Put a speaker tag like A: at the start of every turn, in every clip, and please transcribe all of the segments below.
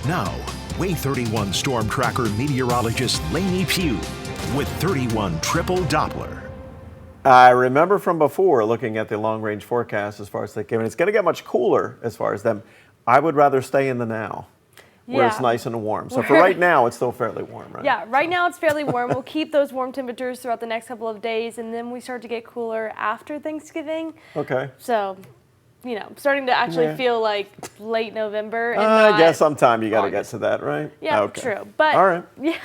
A: Now, Way 31 Storm Tracker meteorologist Laine Pugh with 31 Triple Doppler.
B: I remember from before looking at the long-range forecast as far as thinking, it's going to get much cooler as far as them. I would rather stay in the now, where it's nice and warm. So for right now, it's still fairly warm, right?
C: Yeah, right now it's fairly warm. We'll keep those warm temperatures throughout the next couple of days, and then we start to get cooler after Thanksgiving.
B: Okay.
C: So, you know, starting to actually feel like late November. And
B: I guess sometime you got to get to that, right?
C: Yeah,
B: okay.
C: True. But
B: all right.
C: Yeah.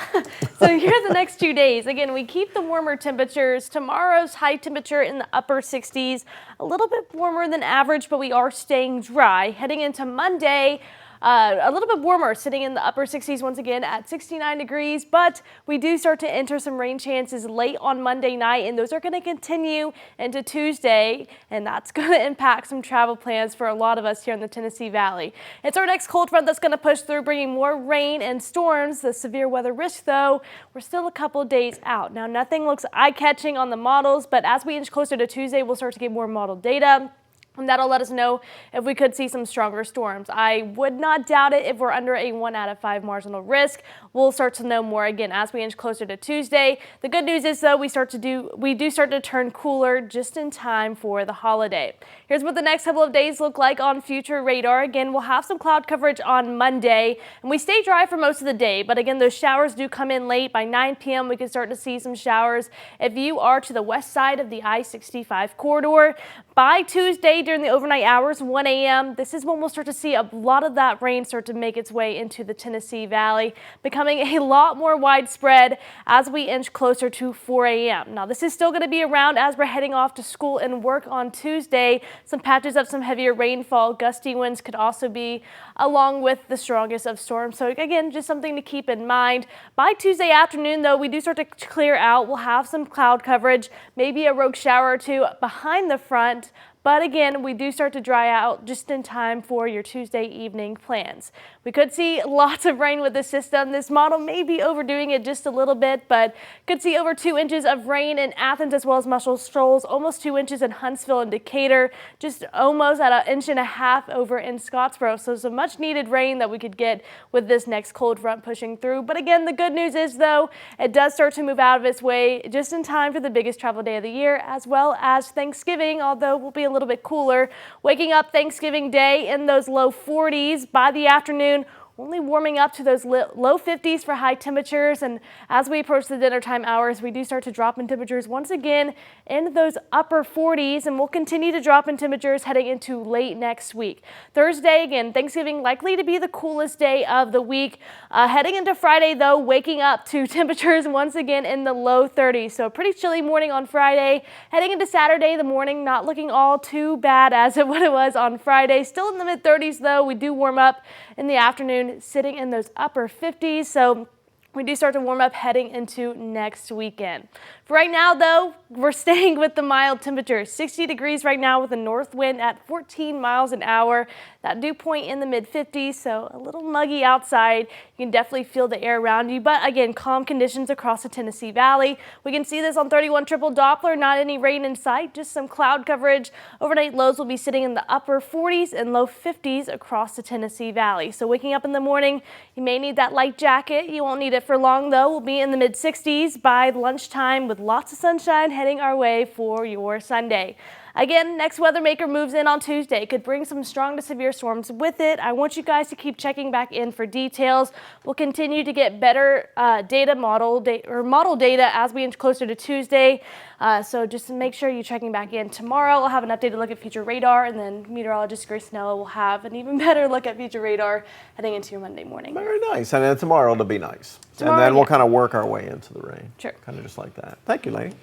C: So here's the next 2 days. Again, we keep the warmer temperatures. Tomorrow's high temperature in the upper 60s, a little bit warmer than average, but we are staying dry. Heading into Monday, a little bit warmer, sitting in the upper 60s once again at 69 degrees, but we do start to enter some rain chances late on Monday night, and those are going to continue into Tuesday, and that's going to impact some travel plans for a lot of us here in the Tennessee Valley. It's our next cold front that's going to push through, bringing more rain and storms. The severe weather risk, though, we're still a couple days out. Now, nothing looks eye-catching on the models, but as we inch closer to Tuesday, we'll start to get more model data. And that'll let us know if we could see some stronger storms. I would not doubt it if we're under a 1 out of 5 marginal risk. We'll start to know more again as we inch closer to Tuesday. The good news is, though, we do start to turn cooler just in time for the holiday. Here's what the next couple of days look like on future radar. Again, we'll have some cloud coverage on Monday, and we stay dry for most of the day. But again, those showers do come in late. By 9 p.m., we can start to see some showers if you are to the west side of the I-65 corridor. By Tuesday, during the overnight hours, 1 a.m., this is when we'll start to see a lot of that rain start to make its way into the Tennessee Valley, becoming a lot more widespread as we inch closer to 4 a.m. Now, this is still going to be around as we're heading off to school and work on Tuesday. Some patches of some heavier rainfall, gusty winds could also be along with the strongest of storms. So again, just something to keep in mind. By Tuesday afternoon, though, we do start to clear out. We'll have some cloud coverage, maybe a rogue shower or two behind the front. But again, we do start to dry out just in time for your Tuesday evening plans. We could see lots of rain with this system. This model may be overdoing it just a little bit, but could see over 2 inches of rain in Athens as well as Muscle Shoals, almost 2 inches in Huntsville and Decatur, just almost at 1.5 inches over in Scottsboro. So some much needed rain that we could get with this next cold front pushing through. But again, the good news is, though, it does start to move out of its way just in time for the biggest travel day of the year, as well as Thanksgiving, although we'll be a little bit cooler. Waking up Thanksgiving Day in those low 40s. By the afternoon, only warming up to those low 50s for high temperatures. And as we approach the dinner time hours, we do start to drop in temperatures once again into those upper 40s, and we'll continue to drop in temperatures heading into late next week. Thursday, again, Thanksgiving likely to be the coolest day of the week. Heading into Friday, though, waking up to temperatures once again in the low 30s. So a pretty chilly morning on Friday. Heading into Saturday, the morning not looking all too bad as what it was on Friday. Still in the mid 30s, though. We do warm up in the afternoon, sitting in those upper 50s. So we do start to warm up heading into next weekend. For right now, though, we're staying with the mild temperatures. 60 degrees right now with a north wind at 14 miles an hour. That dew point in the mid 50s, so a little muggy outside. You can definitely feel the air around you, but again, calm conditions across the Tennessee Valley. We can see this on 31 Triple Doppler. Not any rain in sight, just some cloud coverage. Overnight lows will be sitting in the upper 40s and low 50s across the Tennessee Valley. So waking up in the morning, you may need that light jacket. You won't need it for long, though. We'll be in the mid 60s by lunchtime with lots of sunshine heading our way for your Sunday. Again, next weather maker moves in on Tuesday. Could bring some strong to severe storms with it. I want you guys to keep checking back in for details. We'll continue to get better model data as we inch closer to Tuesday. So just make sure you're checking back in tomorrow. We'll have an updated look at future radar, and then meteorologist Grace Nella will have an even better look at future radar heading into your Monday morning.
B: Very nice. And then tomorrow it'll be nice.
C: Tomorrow,
B: and then we'll kind of work our way into the rain.
C: Sure.
B: Kind of just like that. Thank you, Laine.